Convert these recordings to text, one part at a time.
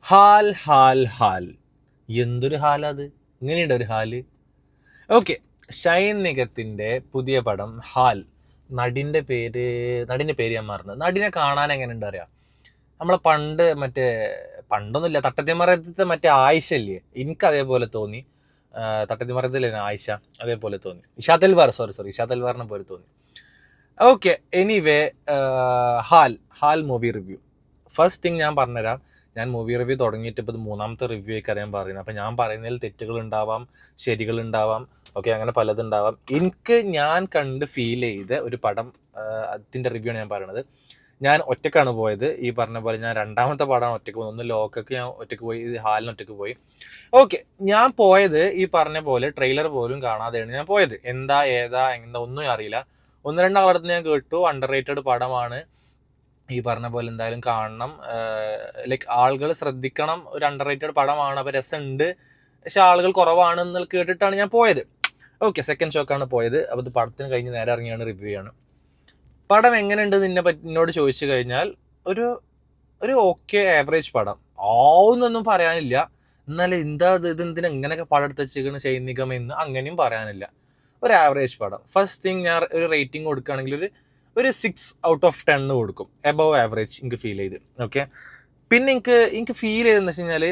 ഹാൽ ഹാൽ ഹാൽ എന്തൊരു ഹാലത്, ഇങ്ങനെയുണ്ട് ഒരു ഹാല്. ഓക്കെ, ഷൈൻ നിഗത്തിന്റെ പുതിയ പടം ഹാൽ. നടിന്റെ പേര് ഞാൻ മറന്നത്. നടിനെ കാണാൻ എങ്ങനെയുണ്ട് അറിയാം. നമ്മളെ പണ്ടൊന്നുമില്ല, തട്ടത്തിമറയത്തെ മറ്റേ ആയിഷ ഇല്ലേ, എനിക്ക് അതേപോലെ തോന്നി. തട്ടത്തിമറയത്തില്ലേ ആയിഷ, അതേപോലെ തോന്നി. ഇഷാ തൽവാർ, സോറി ഇഷാ തൽവാറിനെ പോലെ തോന്നി. Okay, anyway, Haal Haal movie review. First thing ഞാൻ പറഞ്ഞുതരാം. ഞാൻ മൂവി റിവ്യൂ തുടങ്ങിയിട്ട് ഇപ്പോൾ ഇത് മൂന്നാമത്തെ റിവ്യൂ ഒക്കെ അറിയാൻ പറയുന്നത്. അപ്പം ഞാൻ പറയുന്നതിൽ തെറ്റുകൾ ഉണ്ടാവാം, ശരികൾ ഉണ്ടാവാം, ഓക്കെ, അങ്ങനെ പലതുണ്ടാവാം. ഞാൻ കണ്ട് ഫീൽ ചെയ്ത ഒരു പടം, അതിൻ്റെ റിവ്യൂ ആണ് ഞാൻ പറയണത്. ഞാൻ ഒറ്റക്കാണ് പോയത്. ഈ പറഞ്ഞ പോലെ ഞാൻ രണ്ടാമത്തെ പടമാണ് ഒറ്റയ്ക്ക് പോകുന്നത്. ഒന്ന് ലോക്കൊക്കെ ഞാൻ ഒറ്റയ്ക്ക് പോയി, ഇത് ഹാലിന് ഒറ്റയ്ക്ക് പോയി. ഓക്കെ, ഞാൻ പോയത് ഈ പറഞ്ഞ പോലെ ട്രെയിലർ പോലും കാണാതെയാണ് ഞാൻ പോയത്. എന്താ ഒന്നും അറിയില്ല. ഒന്ന് രണ്ട് ആളടുത്ത് ഞാൻ കേട്ടു അണ്ടർ റേറ്റഡ് പടമാണ്, ഈ പറഞ്ഞ പോലെ എന്തായാലും കാണണം, ലൈക്ക് ആളുകൾ ശ്രദ്ധിക്കണം, ഒരു അണ്ടർ റേറ്റഡ് പടമാണ്, അപ്പോൾ രസമുണ്ട്, പക്ഷെ ആളുകൾ കുറവാണെന്ന് കേട്ടിട്ടാണ് ഞാൻ പോയത്. ഓക്കെ, സെക്കൻഡ് ഷോക്കാണ് പോയത്. അപ്പോൾ ഇത് പടത്തിന് കഴിഞ്ഞ് നേരെ ഇറങ്ങിയാണ് റിവ്യൂ ആണ്. പടം എങ്ങനെയുണ്ട് എന്നോട് ചോദിച്ചു കഴിഞ്ഞാൽ ഒരു ഓക്കെ ആവറേജ് പടം ആവുന്നൊന്നും പറയാനില്ല. എന്നാലും ഇതെന്തിനാ ഇങ്ങനെയൊക്കെ പടം എടുത്ത് വെച്ചിരിക്കണ ഷൈൻ എന്ന് അങ്ങനെയും പറയാനില്ല. ഒരു ആവറേജ് പടം. ഫസ്റ്റ് തിങ്, ഞാൻ ഒരു റേറ്റിംഗ് കൊടുക്കുകയാണെങ്കിൽ ഒരു 6/10 കൊടുക്കും. എബവ് ആവറേജ് എനിക്ക് ഫീൽ ചെയ്ത്. ഓക്കെ, പിന്നെ എനിക്ക് ഫീൽ ചെയ്തെന്ന് വെച്ച് കഴിഞ്ഞാൽ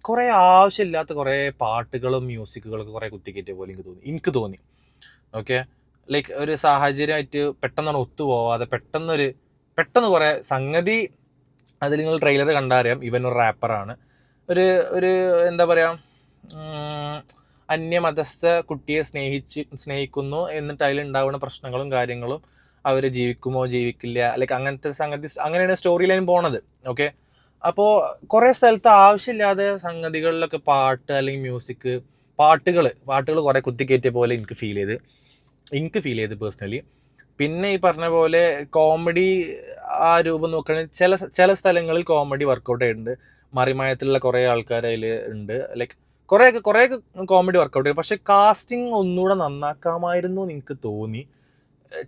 കുറേ ആവശ്യമില്ലാത്ത കുറേ പാട്ടുകളും മ്യൂസിക്കുകളൊക്കെ കുറേ കുത്തിക്കയറ്റിയ പോലെ എനിക്ക് തോന്നി. ഓക്കെ, ലൈക്ക് ഒരു സാഹചര്യമായിട്ട് പെട്ടെന്നാണ് ഒത്തുപോവാതെ പെട്ടെന്ന് കുറേ സംഗതി. അതിൽ നിങ്ങൾ ട്രെയിലർ കണ്ടറിയാം, ഇവൻ ഒരു റാപ്പറാണ്. ഒരു എന്താ പറയുക, അന്യമതസ്ഥ കുട്ടിയെ സ്നേഹിക്കുന്നു, എന്നിട്ട് അതിലുണ്ടാവുന്ന പ്രശ്നങ്ങളും കാര്യങ്ങളും, അവർ ജീവിക്കുമോ ജീവിക്കില്ല, ലൈക്ക് അങ്ങനത്തെ സംഗതി, അങ്ങനെയാണ് സ്റ്റോറി ലൈൻ പോണത്. ഓക്കെ, അപ്പോൾ കുറേ സ്ഥലത്ത് ആവശ്യമില്ലാതെ സംഗതികളിലൊക്കെ പാട്ട് അല്ലെങ്കിൽ മ്യൂസിക്, പാട്ടുകൾ കുറേ കുത്തിക്കയറ്റിയ പോലെ എനിക്ക് ഫീൽ ചെയ്ത് പേഴ്സണലി. പിന്നെ ഈ പറഞ്ഞ പോലെ കോമഡി ആ രൂപം നോക്കുകയാണെങ്കിൽ ചില സ്ഥലങ്ങളിൽ കോമഡി വർക്കൗട്ട് ആയിട്ടുണ്ട്. മറിമായത്തിലുള്ള കുറേ ആൾക്കാർ അതിൽ ഉണ്ട്. ലൈക്ക് കുറേ കോമഡി വർക്കൗട്ട് ചെയ്യും. പക്ഷെ കാസ്റ്റിംഗ് ഒന്നുകൂടെ നന്നാക്കാമായിരുന്നു എന്ന് എനിക്ക് തോന്നി.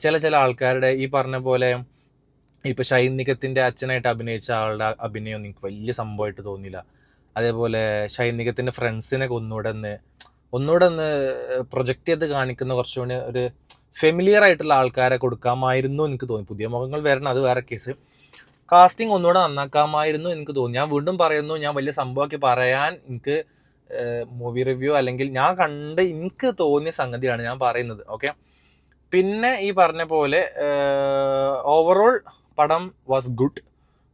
ചില ആൾക്കാരുടെ ഈ പറഞ്ഞ പോലെ ഇപ്പോൾ ഷൈൻ നിഗത്തിന്റെ അച്ഛനായിട്ട് അഭിനയിച്ച ആളുടെ അഭിനയം എനിക്ക് വലിയ സംഭവമായിട്ട് തോന്നിയില്ല. അതേപോലെ ഷൈൻ നിഗത്തിന്റെ ഫ്രണ്ട്സിനെ ഒന്നുകൂടെ ഒന്ന് പ്രൊജക്റ്റ് ചെയ്ത് കാണിക്കുന്ന കുറച്ചുകൂടി ഒരു ഫെമിലിയർ ആയിട്ടുള്ള ആൾക്കാരെ കൊടുക്കാമായിരുന്നു എനിക്ക് തോന്നി. പുതിയ മുഖങ്ങൾ വരണം, അത് വേറെ കേസ്. കാസ്റ്റിംഗ് ഒന്നുകൂടെ നന്നാക്കാമായിരുന്നു എനിക്ക് തോന്നി. ഞാൻ വീണ്ടും പറയുന്നു, ഞാൻ വലിയ സംഭവമാക്കി പറയാൻ എനിക്ക് മൂവി റിവ്യൂ അല്ലെങ്കിൽ ഞാൻ കണ്ട് എനിക്ക് തോന്നിയ സംഗതിയാണ് ഞാൻ പറയുന്നത്. ഓക്കെ, പിന്നെ ഈ പറഞ്ഞ പോലെ ഓവറോൾ പടം വാസ് ഗുഡ്,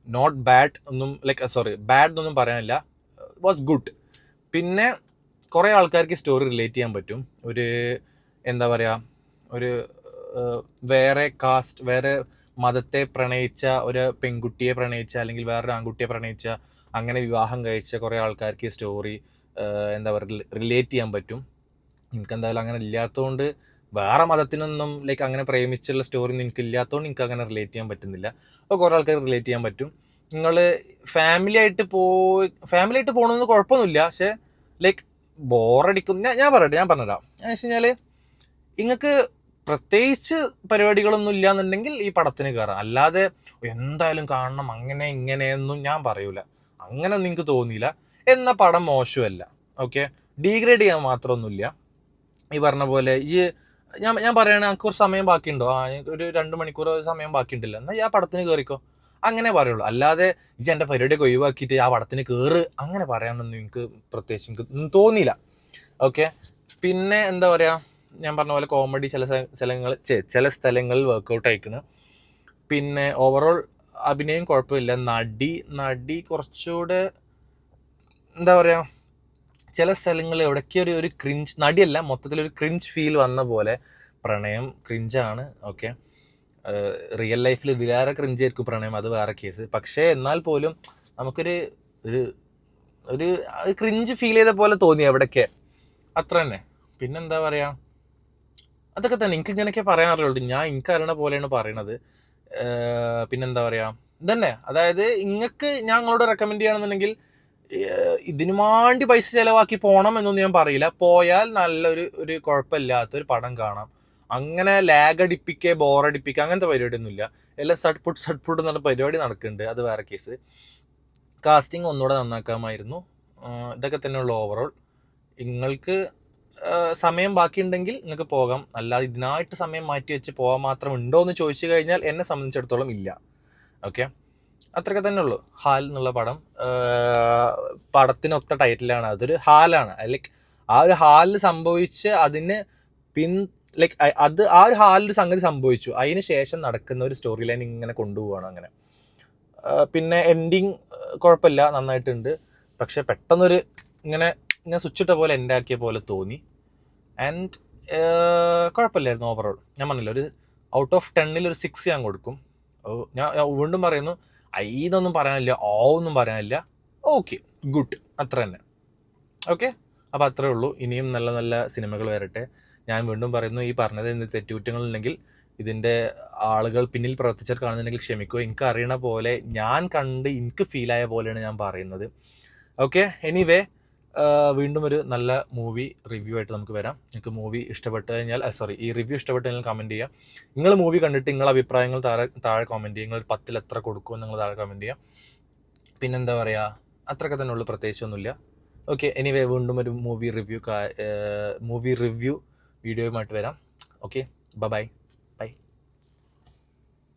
നോട്ട് ബാഡ് ഒന്നും, ബാഡ് എന്നൊന്നും പറയാനില്ല, വാസ് ഗുഡ്. പിന്നെ കുറേ ആൾക്കാർക്ക് സ്റ്റോറി റിലേറ്റ് ചെയ്യാൻ പറ്റും. എന്താ പറയുക, വേറെ മതത്തെ പ്രണയിച്ച ഒരു പെൺകുട്ടിയെ പ്രണയിച്ച, അല്ലെങ്കിൽ വേറൊരു ആൺകുട്ടിയെ പ്രണയിച്ച, അങ്ങനെ വിവാഹം കഴിച്ച കുറേ ആൾക്കാർക്ക് ഈ സ്റ്റോറി എന്താ പറയുക റിലേറ്റ് ചെയ്യാൻ പറ്റും. എനിക്കെന്തായാലും അങ്ങനെ ഇല്ലാത്തതുകൊണ്ട്, വേറെ മതത്തിനൊന്നും ലൈക്ക് അങ്ങനെ പ്രേമിച്ചുള്ള സ്റ്റോറി എനിക്ക് ഇല്ലാത്തതുകൊണ്ട് എനിക്ക് അങ്ങനെ റിലേറ്റ് ചെയ്യാൻ പറ്റുന്നില്ല. അപ്പോൾ കുറേ ആൾക്കാർ റിലേറ്റ് ചെയ്യാൻ പറ്റും. നിങ്ങൾ ഫാമിലി ആയിട്ട് പോകണമെന്ന് കുഴപ്പമൊന്നുമില്ല, പക്ഷെ ലൈക്ക് ബോറടിക്കും. ഞാൻ പറഞ്ഞുതരാം. എന്ന് വെച്ച് കഴിഞ്ഞാൽ നിങ്ങൾക്ക് പ്രത്യേകിച്ച് പരിപാടികളൊന്നും ഇല്ലാന്നുണ്ടെങ്കിൽ ഈ പടത്തിന് കയറാം. അല്ലാതെ എന്തായാലും കാണണം അങ്ങനെ ഇങ്ങനെയൊന്നും ഞാൻ പറയൂല. അങ്ങനെ ഒന്നും എനിക്ക് തോന്നിയില്ല. എന്ന പടം മോശമല്ല. ഓക്കെ, ഡീഗ്രേഡ് ചെയ്യാൻ മാത്രമൊന്നുമില്ല. ഈ പറഞ്ഞ പോലെ ഞാൻ പറയുകയാണെങ്കിൽ എനിക്ക് കുറച്ച് സമയം ബാക്കിയുണ്ടോ, ഒരു 2 മണിക്കൂർ സമയം ബാക്കിയുണ്ടല്ലോ, എന്നാൽ ആ പടത്തിന് കയറിക്കോ, അങ്ങനെ പറയുള്ളൂ. അല്ലാതെ എൻ്റെ പരിപാടിയൊക്കെ ഒഴിവാക്കിയിട്ട് ആ പടത്തിന് കയറ് അങ്ങനെ പറയാനൊന്നും എനിക്ക് പ്രത്യേകിച്ച് എനിക്ക് തോന്നിയില്ല. ഓക്കെ, പിന്നെ എന്താ പറയുക, ഞാൻ പറഞ്ഞ പോലെ കോമഡി ചില സ്ഥലങ്ങളിൽ വർക്കൗട്ട് ആയിക്കണം. പിന്നെ ഓവറോൾ അഭിനയം കുഴപ്പമില്ല. നടി കുറച്ചുകൂടെ എന്താ പറയുക, ചില സ്ഥലങ്ങളിൽ എവിടേക്ക് ഒരു ക്രിഞ്ച്, നടിയല്ല മൊത്തത്തിലൊരു ക്രിഞ്ച് ഫീൽ വന്ന പോലെ. പ്രണയം ക്രിഞ്ചാണ്. ഓക്കെ, റിയൽ ലൈഫിൽ ഇതിലേറെ ക്രിഞ്ച് ആയിരിക്കും പ്രണയം, അത് വേറെ കേസ്. പക്ഷേ എന്നാൽ പോലും നമുക്കൊരു ഒരു ക്രിഞ്ച് ഫീൽ ചെയ്ത പോലെ തോന്നി എവിടേക്ക്, അത്ര തന്നെ. പിന്നെന്താ പറയുക, അതൊക്കെ തന്നെ എനിക്ക് ഇങ്ങനെയൊക്കെ പറയാറുള്ളൂ. എനിക്കറിയണ പോലെയാണ് പറയണത്. പിന്നെന്താ പറയുക, ഇതന്നെ. അതായത് ഞാൻ നിങ്ങളോട് റെക്കമെൻഡ് ചെയ്യണമെന്നുണ്ടെങ്കിൽ ഇതിനു വേണ്ടി പൈസ ചിലവാക്കി പോകണം എന്നൊന്നും ഞാൻ പറയില്ല. പോയാൽ നല്ലൊരു കുഴപ്പമില്ലാത്തൊരു പടം കാണാം. അങ്ങനെ ലാഗ് അടിപ്പിക്കുക, ബോറടിപ്പിക്കുക അങ്ങനത്തെ പരിപാടിയൊന്നുമില്ല. എല്ലാം സട്ട്പുട്ട് എന്ന് പറഞ്ഞ പരിപാടി നടക്കുന്നുണ്ട്, അത് വേറെ കേസ്. കാസ്റ്റിംഗ് ഒന്നുകൂടെ നന്നാക്കാമായിരുന്നു. ഇതൊക്കെ തന്നെയുള്ളൂ ഓവറോൾ. നിങ്ങൾക്ക് സമയം ബാക്കിയുണ്ടെങ്കിൽ നിങ്ങൾക്ക് പോകാം, അല്ലാതെ ഇതിനായിട്ട് സമയം മാറ്റി വെച്ച് പോകാൻ മാത്രം ഉണ്ടോ എന്ന് ചോദിച്ചു കഴിഞ്ഞാൽ എന്നെ സംബന്ധിച്ചിടത്തോളം ഇല്ല. ഓക്കെ, അത്രയൊക്കെ തന്നെ ഉള്ളൂ. ഹാൽ എന്നുള്ള പടം പടത്തിനൊത്ത ടൈറ്റിലാണ്, അതൊരു ഹാലാണ്. ലൈക്ക് ആ ഒരു ഹാലിൽ സംഭവിച്ച് അതിന് ലൈക്ക് അത് ആ ഒരു ഹാലിൽ സംഗതി സംഭവിച്ചു, അതിന് ശേഷം നടക്കുന്ന ഒരു സ്റ്റോറി ലൈൻ ഇങ്ങനെ കൊണ്ടുപോവാണ് അങ്ങനെ. പിന്നെ എൻഡിങ് കുഴപ്പമില്ല, നന്നായിട്ടുണ്ട്. പക്ഷെ പെട്ടെന്നൊരു ഇങ്ങനെ സ്വിച്ച് ഇട്ട പോലെ എൻഡ് ആക്കിയ പോലെ തോന്നി. ആൻഡ് കുഴപ്പമില്ലായിരുന്നു ഓവറോൾ. ഞാൻ പറഞ്ഞില്ല, ഒരു ഔട്ട് ഓഫ് 10 ഒരു 6 ഞാൻ കൊടുക്കും. ഞാൻ വീണ്ടും പറയുന്നു, ഇതൊന്നും പറയാനില്ല, ഒന്നും പറയാനില്ല, ഓക്കെ ഗുഡ്, അത്ര തന്നെ. ഓക്കെ, അപ്പോൾ അത്രേ ഉള്ളൂ. ഇനിയും നല്ല നല്ല സിനിമകൾ വരട്ടെ. ഞാൻ വീണ്ടും പറയുന്നു, ഈ പറഞ്ഞത് എന്ത് തെറ്റുകുറ്റങ്ങളുണ്ടെങ്കിൽ ഇതിൻ്റെ ആളുകൾ പിന്നിൽ പ്രവർത്തിച്ചവർ കാണുന്നുണ്ടെങ്കിൽ ക്ഷമിക്കുക. എനിക്ക് അറിയണ പോലെ ഞാൻ കണ്ട് എനിക്ക് ഫീലായ പോലെയാണ് ഞാൻ പറയുന്നത്. ഓക്കെ, എനിവേ വീണ്ടും ഒരു നല്ല മൂവി റിവ്യൂ ആയിട്ട് നമുക്ക് വരാം. നിങ്ങൾക്ക് മൂവി ഇഷ്ടപ്പെട്ട് കഴിഞ്ഞാൽ ഈ റിവ്യൂ ഇഷ്ടപ്പെട്ട് കഴിഞ്ഞാൽ കമൻറ്റ് ചെയ്യുക. നിങ്ങൾ മൂവി കണ്ടിട്ട് നിങ്ങളുടെ അഭിപ്രായങ്ങൾ താഴെ കമൻറ്റ് ചെയ്യുക. നിങ്ങൾ 10ൽ എത്ര കൊടുക്കുമെന്ന് നിങ്ങൾ താഴെ കമൻറ്റ് ചെയ്യുക. പിന്നെന്താ പറയുക, അത്രയൊക്കെ തന്നെ ഉള്ളൂ, പ്രത്യേകിച്ചൊന്നുമില്ല. ഓക്കെ, എനിവേ വീണ്ടും ഒരു മൂവി റിവ്യൂ വീഡിയോയുമായിട്ട് വരാം. Okay, by.